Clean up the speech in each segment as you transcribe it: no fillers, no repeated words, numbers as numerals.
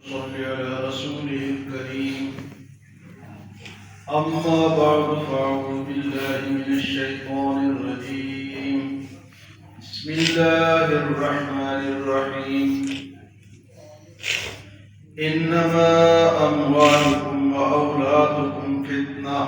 صل على رسوله الكريم. أما بعد فأعوذ بالله من الشيطان الرجيم. بسم الله الرحمن الرحيم. إنما أموالكم وأولادكم فتنة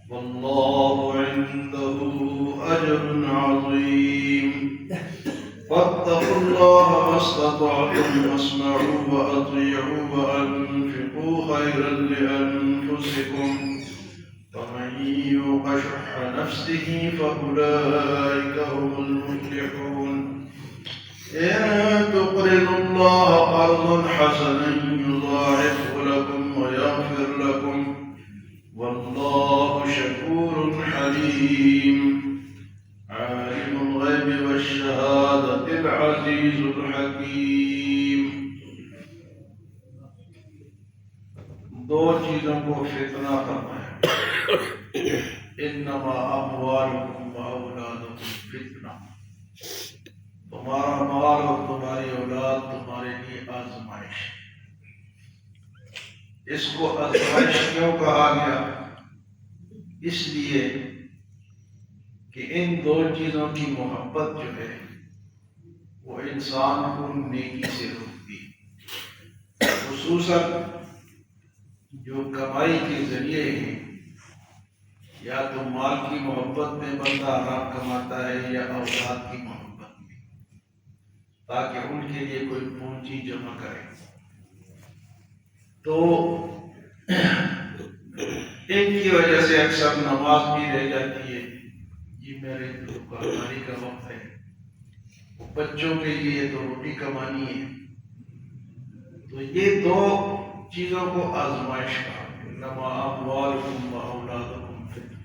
والله عنده أجر عظيم. فاتقوا الله ما استطعتم واسمعوا وأطيعوا وأنفقوا خيرا لأنفسكم ومن يوق شح نفسه فأولئك هم المفلحون. إن تقرضوا الله قرضا حسنا يضاعفه لكم ويغفر لكم والله شكور حليم. عالم الغيب والشهادة العزيز الحكيم. دو چیزوں کو فتنہ فرمایا. انما اموالکم واولادکم فتنہ. تمہارا مال اور تمہاری اولاد تمہارے لیے آزمائش. اس کو آزمائش کیوں کہا گیا؟ اس لیے کہ ان دو چیزوں کی محبت جو ہے وہ انسان کو نیکی سے روکتی ہے. خصوصاً جو کمائی کے ذریعے ہیں، یا تو مال کی محبت میں بندہ حرام کماتا ہے یا اولاد کی محبت میں، تاکہ ان کے لیے کوئی پونجی جمع کرے. تو ان کی وجہ سے اکثر نماز بھی رہ جاتی ہے. یہ میرے دکانداری کا وقت ہے، بچوں کے لیے تو روٹی کمانی ہے. تو یہ دو چیزوں کو آزمائش کہا. انما اموالکم واولادکم فتنہ.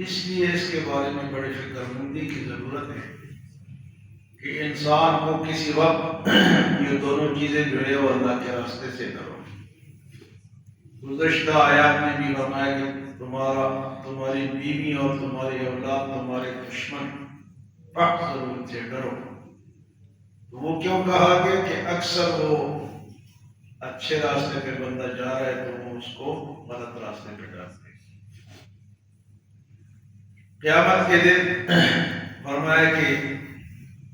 اس لیے اس کے بارے میں بڑی فکر مندی کی ضرورت ہے کہ انسان کو کسی وقت یہ دونوں چیزیں جو ہے وہ اللہ کے راستے سے کرو. گزشتہ آیات میں بھی فرمایا کہ تمہاری بیوی اور تمہاری اولاد تمہارے دشمن، فاحذروا ان سے ڈرو. تو وہ کیوں کہا گیا کہ اکثر وہ اچھے راستے پہ بندہ جا رہا ہے تو وہ اس کو غلط راستے پہ ڈالتے ہیں. قیامت کے دن فرمایا کہ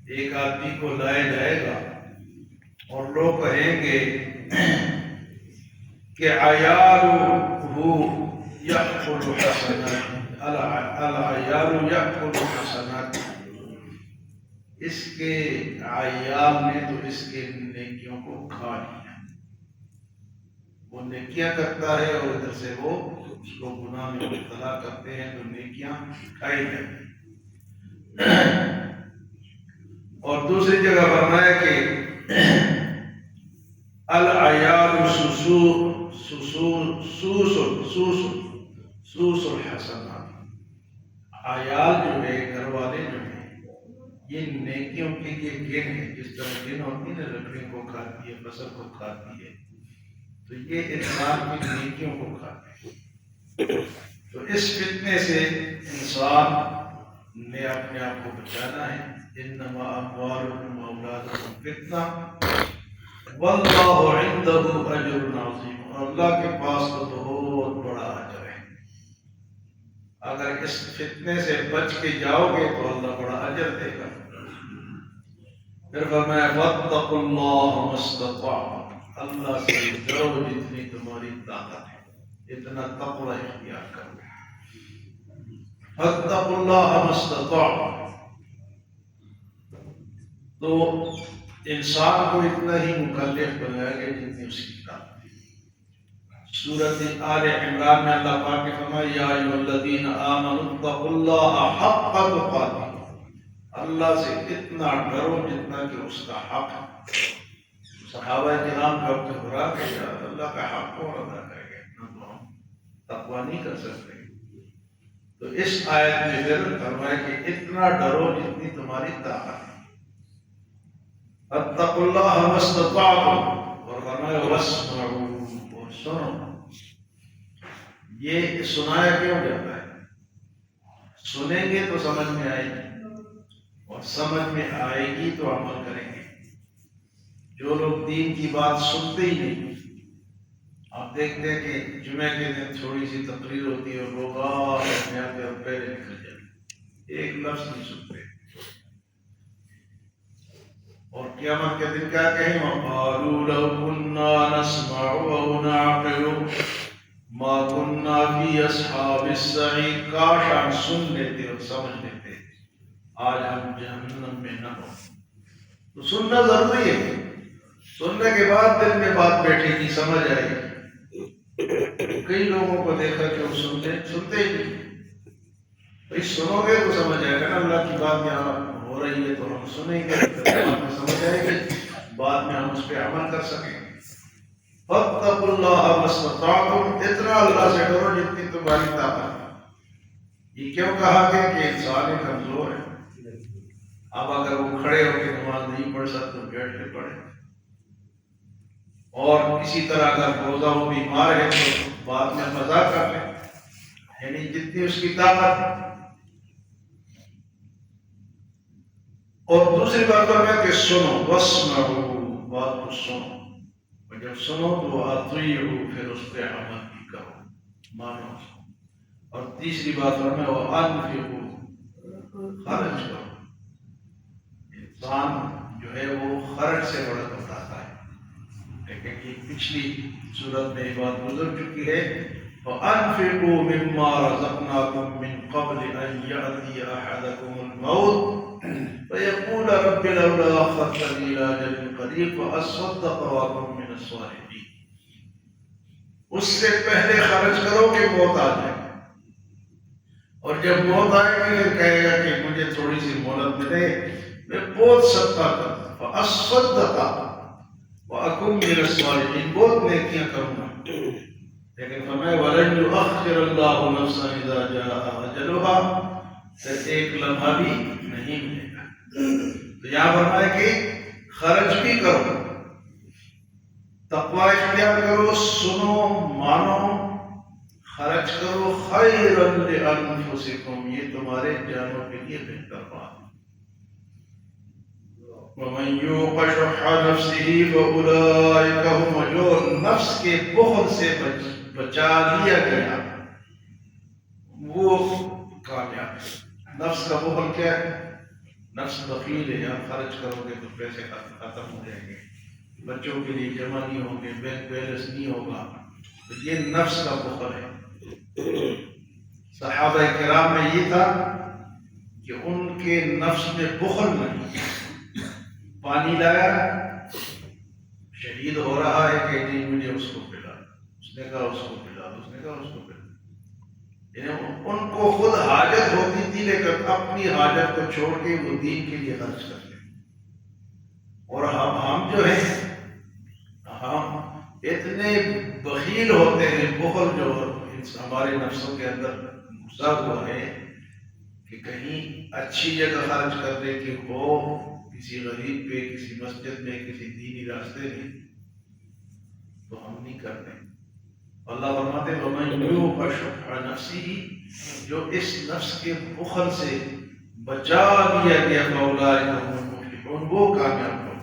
ایک آدمی کو لایا جائے گا اور لوگ کہیں گے کہ عیالہ یأکل حسنات، العیال یأکل حسنات. اس کے عیال نے تو اس کے نیکیوں کو کھا لیا. وہ نیکیاں کرتا ہے اور ادھر سے وہ اس کو گناہ میں مبتلا کرتے ہیں تو نیکیاں کھائی جاتی ہیں. اور دوسری جگہ فرمایا کہ العیال سوس الحسنات. عیال جو ہے، گھر والے جو ہیں، یہ نیکیوں کے لیے گن ہے. جس طرح گن ہوتی ہے نا، لکڑی کو کھاتی ہے، فصل کو کھاتی ہے، تو یہ انسان کی نیکیوں کو کھاتے ہیں. تو اس فتنے سے انسان نے اپنے آپ کو بچانا ہے. انما اموالکم واولادکم فتنہ واللہ عنده اجر عظیم. اور اللہ کے پاس تو بہت بڑا اجر ہے. اگر اس فتنے سے بچ کے جاؤ گے تو اللہ بڑا اجر دے گا. پھر فرمایا فاتقوا اللہ ما استطعتم. اللہ سے ڈرو جتنی تمہاری طاقت ہے، اتنا تقوی اختیار کرو. فاتقوا اللہ ما استطعتم. تو انسان کو اتنا ہی مکلف بنایا گیا جتنی اس کی طاقت ہے. سورۃ آل عمران میں اللہ پاک نے فرمایا یا ایھا الذین آمنوا اتقوا اللہ حق تقاته. اللہ سے اتنا ڈرو جتنا کہ اس کا حق ہے. صحابہ کرام کا گھبرا کہ اللہ کا حق کون ادا کرے گا، اتنا تو ہم تقوی نہیں کر سکتے. تو اس آیت میں پھر فرمایا کہ اتنا ڈرو جتنی تمہاری طاقت ہے. اتقوا اللہ ما استطعتم. اور فرمایا واسمعوا، اور سنو. یہ سنایا کیوں جاتا ہے؟ سنیں گے تو سمجھ میں آئے گی، اور سمجھ میں آئے گی تو عمل کریں گے. جو لوگ دین کی بات سنتے ہی نہیں. آپ دیکھتے ہیں کہ جمعے کے دن تھوڑی سی تقریر ہوتی ہے اور لوگ یہاں کے پہلے نکل جاتے، ایک لفظ نہیں سنتے. اور قیامت کے دن کیا کہیں؟ وَقَالُوا لَوْ كُنَّا نَسْمَعُ أَوْ نَعْقِلُ مَا كُنَّا فِي أَصْحَابِ السَّعِيرِ. کاش ہم سن لیتے اور سمجھ لیتے، آج ہم جہنم میں نہ ہوں. تو سننا ضروری ہے، سننے کے بعد دل میں بات بیٹھے گی، سمجھ آئے گی. کئی لوگوں کو دیکھا کہ وہ سنتے ہی نہیں. بھائی سنو گے تو سمجھ آئے گا نا، اللہ کی بات یہاں ہو رہی ہے تو ہم سنیں گے، بعد میں سمجھ آئے گی، بعد میں ہم اس پہ عمل کر سکیں گے. فَاتَّقُوا اللَّهَ مَا اسْتَطَعْتُمْ. اتنا اللہ سے ڈرو جتنی تمہاری طاقت ہے. یہ کیوں کہا کہ انسان ہی کمزور ہے. اب اگر وہ کھڑے ہو کے نماز نہیں پڑھ سکتے تو بیٹھ کے پڑھے، اور اسی طرح اگر روزہ وہ بیمار ہے تو بعد میں قضا کر لیں، یعنی جتنی اس کی طاقت ہے. اور دوسری بات ہے کہ سنو، واسمعوا، بات کو سنو، اور جب سنو تو اطیعوا، پھر اس پہ عمل بھی کرو، مانو. اور تیسری بات ہے وانفقوا، خرچ کرو. انسان جو ہے وہ خرچ سے بڑا بتاتا ہے، لیکن یہ پچھلی صورت میں یہ بات گزر چکی ہے. وَأَنفِقُوا مِمَّا رَزَقْنَاكُم مِّن قَبْلِ أَن يَأْتِيَ أَحَدَكُمُ الْمَوْتُ فَيَقُولَ رَبِّ لَوْلَا أَخَّرْتَنِي إِلَىٰ أَجَلٍ قَرِيبٍ فَأَصَّدَّقَ وَأَكُن مِّنَ الصَّالِحِينَ. اس سے پہلے خرچ کرو کہ موت آ جائے، اور جب موت آئے گی پھر کہے گا کہ مجھے تھوڑی سی مہلت ملے، میں بہت صدقہ کروں. فَأَصَّدَّقَ وَأَكُن مِّنَ الصَّالِحِينَ، بہت نیکیاں کروں گا. لیکن فرمایا وَلَن يُؤَخِّرَ اللَّهُ نَفْسًا إِذَا جَاءَ أَجَلُهَا، پھر ایک لمحہ بھی نہیں ملے گا. تو یہاں فرمایا کہ خرچ بھی کرو، تقوی اختیار کرو، سنو، مانو، خرچ کرو. خَيْرًا لِأَنفُسِكُمْ، یہ تمہارے جانوں کے لیے بہتر بات. وَمَن يُوقَ شُحَّ نَفْسِهِ فَأُولَٰئِكَ هُمُ، جو نفس کے بخل سے بچا لیا گیا وہ کامیاب ہے. نفس کا بخل کیا ہے؟ نفس بخیل ہے، یہاں خرچ کرو گے تو پیسے ختم ہو جائیں گے، بچوں کے لیے جمع نہیں ہوں گے، بینک بیلنس نہیں ہوگا. تو یہ نفس کا بخل ہے. صحابہ کرام میں یہ تھا کہ ان کے نفس میں بخل نہیں. پانی لایا، شہید ہو رہا ہے کہ نہیں، مجھے اس کو پلا، اس نے کہا اس کو پلا، اس نے کہا اس کو پلا. یعنی ان کو خود حاجت ہوتی تھی لیکن اپنی حاجت کو چھوڑ کے وہ دین کے لیے خرچ کرتے. اور ہم جو ہیں، ہم اتنے بخیل ہوتے ہیں، بخل جو ہمارے نفسوں کے اندر گھسا ہوا ہے کہ کہیں اچھی جگہ خرچ کرنے کی ہو، کسی غریب پہ، کسی مسجد میں، کسی دینی راستے میں، تو ہم نہیں کرتے. اللہ فرماتے ہیں وَمَن يُوقَ شُحَّ نَفْسِهِ، جو اس نفس کے بخل سے بچا لیا گیا، فَأُولَٰئِكَ هُمُ الْمُفْلِحُونَ، وہ کامیاب ہو.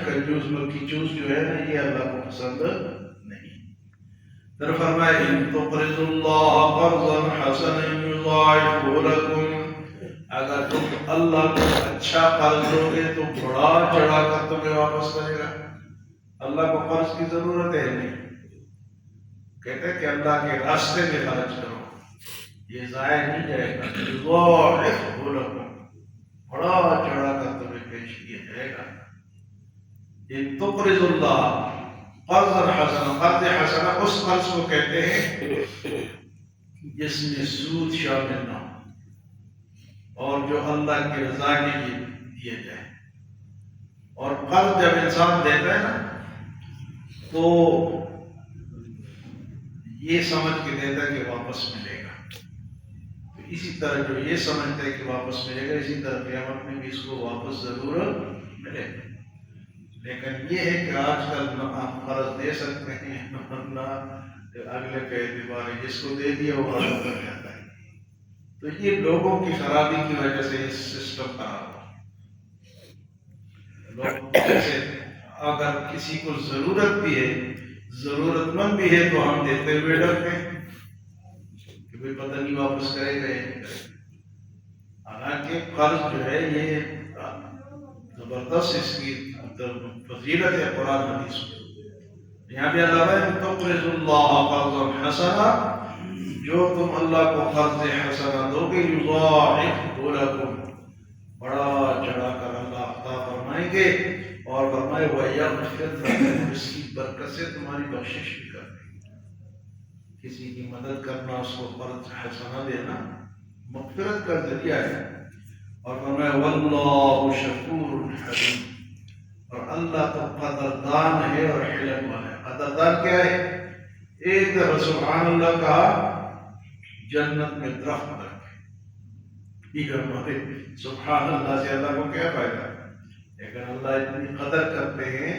کنجوس ملکی چوس جو ہے نا، یہ اللہ کو پسند نہیں. پھر فرمائے إِن تُقْرِضُوا اللَّهَ قَرْضًا حَسَنًا يُضَاعِفْهُ لَكُمْ، اگر تم اللہ کو اچھا قرض دو گے تو بڑھا چڑھا کر تمہیں واپس کرے گا. اللہ کو قرض کی ضرورت ہے نہیں، کہتے ہیں کہ اللہ کے راستے میں خرچ کرو، یہ ضائع نہیں جائے گا. يُضَاعِفْهُ لَكُمْ، بڑھا چڑھا کر تمہیں پیش کیا جائے گا. إِن تُقْرِضُوا اللَّهَ قرضاً حسنا، قرض حسنا اس قرض کو کہتے ہیں جس میں سود شامل نہ ہو اور جو اللہ کی رضا کے لیے دیا جائے. اور قرض جب انسان دیتا ہے نا تو یہ سمجھ کے دیتا ہے کہ واپس ملے گا. تو اسی طرح جو یہ سمجھتا ہے کہ واپس ملے گا، اسی طرح قیامت میں بھی اس کو واپس ضرور ملے گا. لیکن یہ ہے کہ آج کل نہ آپ قرض دے سکتے ہیں نہ اگلے پہ اعتبار ہے، جس کو دے دیا وہ ادا کر جاتا ہے. تو یہ لوگوں کی خرابی کی وجہ سے یہ سسٹم خراب ہوا. لوگ جیسے اگر کسی کو ضرورت بھی ہے، ضرورت مند بھی ہے تو ہم دیتے ہوئے ڈرتے ہیں کہ بھئی پتہ نہیں واپس کرے گا یا نہیں کرے گا۔ حالانکہ قرض جو ہے یہ زبردست اس کی فضیلت ہے قرآن حدیث میں۔ یہاں بھی اللہ ہے تقرضوا اللہ قرضا حسنا، جو تم اللہ کو قرض حسنا دو گے یضاعفہ لکم، بڑا چڑھا کر اللہ عطا فرمائیں گے، اور فرمائے وَيَغْفِرْ لَكُمْ، اس کی برکت سے تمہاری بخشش بھی کر دیں گے۔ کسی کی مدد کرنا، اس کو قرض حسنا دینا مغفرت کا ذریعہ ہے، اور فرمائے وَاللَّهُ شَكُورٌ حَلِيمٌ، اور اللہ تو قدردان ہے اور حلم والا ہے۔ قدردان کیا ہے؟ ایک دفعہ سبحان اللہ کہا جنت میں درخت لگ گئے، یہ ہمارے سبحان اللہ سے اللہ کو کیا فائدہ ہے؟ لیکن اللہ اتنی قدر کرتے ہیں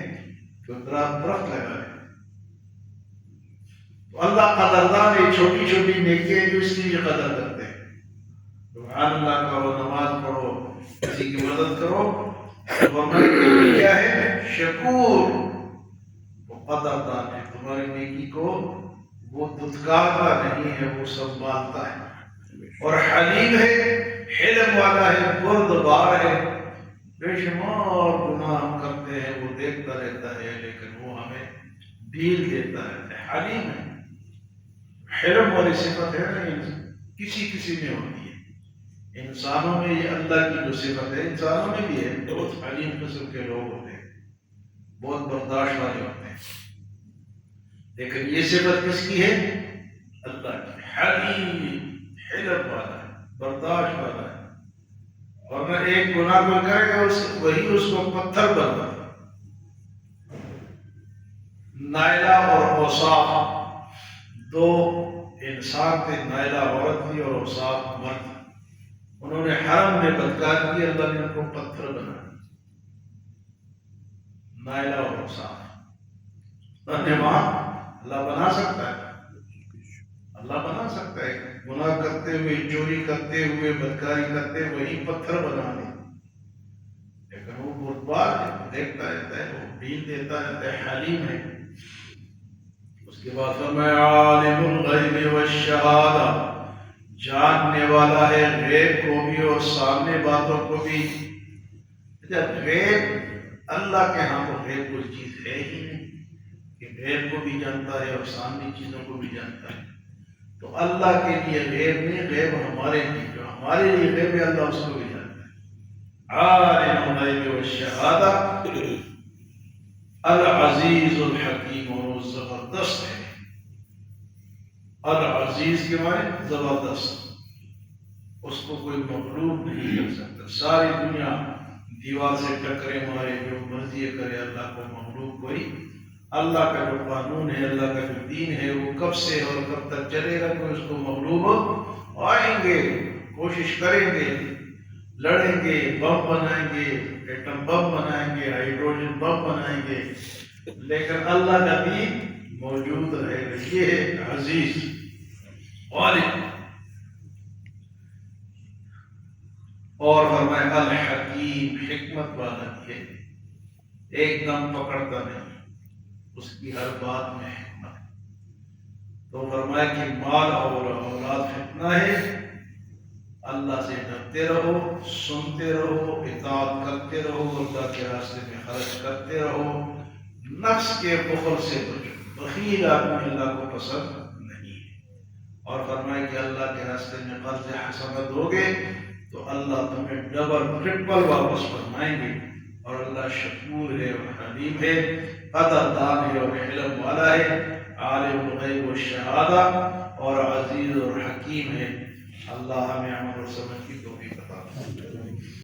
کہ درخت لگا ہے۔ تو اللہ قدردان ہے، چھوٹی چھوٹی نیکیاں جو اس کی قدر کرتے ہیں۔ سبحان اللہ کہو، نماز پڑھو، کسی کی مدد کرو، تو ہماری کیا ہے؟ شکور، وہ قدردان ہے، تمہاری نیکی کو وہ دھتکارتا نہیں ہے، وہ سنبھالتا ہے، اور حلیم ہے، حلم والا ہے، بردبار ہے۔ بے شمار گناہ ہم کرتے ہیں، وہ دیکھتا رہتا ہے لیکن وہ ہمیں ڈھیل دیتا رہتا ہے، حلیم ہے۔ حلم والی صفت ہے نہیں کسی میں ہوتی ہے، انسانوں میں یہ اللہ کی جو صفت ہے انسانوں میں بھی ہے، بہت حلیم قسم کے لوگ ہوتے ہیں، بہت برداشت والے ہوتے ہیں، لیکن یہ صفت کس کی ہے؟ اللہ کی۔ حلیم، حلم والا ہے، برداشت والا ہے، اور نہ ایک گناہ کو کرے گا وہی اس کو پتھر بنا دے۔ نائلہ اور اوصاف دو انسان تھے، نائلہ عورت تھی اور اوصاف مرد، انہوں نے حرم میں بدکار کی، اللہ نے ان کو پتھر بنا دیا۔ نائلہ اور اوصاف اللہ بنا سکتا ہے، اللہ بنا سکتا ہے، گناہ کرتے ہوئے، چوری کرتے ہوئے، بدکاری کرتے ہوئے وہی پتھر بنا دے، لیکن وہ بردبار ہے، دیکھتا رہتا ہے، وہ ڈھیل دیتا رہتا ہے، حلیم ہے۔ اس کے بعد فرمایا عالم الغیب والشہادہ، جاننے والا ہے غیب کو بھی اور سامنے باتوں کو بھی۔ جب غیب اللہ کے ہاں تو غیب کوئی چیز ہے ہی نہیں کہ غیب کو بھی جانتا ہے اور سامنے چیزوں کو بھی جانتا ہے، تو اللہ کے لیے غیب نہیں، غیب ہمارے لیے، جو ہمارے لیے غیب ہے اللہ اس کو بھی جانتا ہے۔ عالم الغیب والشہادہ العزیز الحکیم، اور وہ زبردست ہے۔ العزیز کے معنی زبردست، اس کو کوئی مغلوب نہیں کر سکتا۔ ساری دنیا دیوار سے ٹکرے مارے، جو مرضی کرے، اللہ کو مغلوب کوئی، اللہ کا جو قانون ہے، اللہ کا جو دین ہے، وہ کب سے اور کب تک چلے گا، کوئی اس کو مغلوب آئیں گے، کوشش کریں گے، لڑیں گے، بم بنائیں گے، ایٹم بم بنائیں گے، ہائیڈروجن بم بنائیں گے، لیکن اللہ کا دین موجود رہے گا۔ یہ ہے عزیز غالب، اور فرمایا الحکیم، حکمت والا ہے، ایک دم پکڑتا نہیں، اس کی ہر بات میں حکمت ہے۔ تو فرمایا کہ مال اور اولاد فتنہ ہے، اللہ سے ڈرتے رہو، سنتے رہو، اطاعت کرتے رہو، اللہ کے راستے میں خرچ کرتے رہو، نفس کے بخل سے بچو، بخیل آدمی اللہ کو پسند نہیں ہے۔ اور فرمایا کہ اللہ کے راستے میں قرض حسنہ دو گے تو اللہ تمہیں ڈبل ٹرپل واپس فرمائیں گے، اور اللہ شکور ہے اور حلیم ہے، قدردان ہے اور حلم والا ہے، عالم الغیب والشہادہ، اور عزیز اور حکیم ہے۔ اللہ ہمیں عمل اور سمجھ کی توفیق عطا فرمائے۔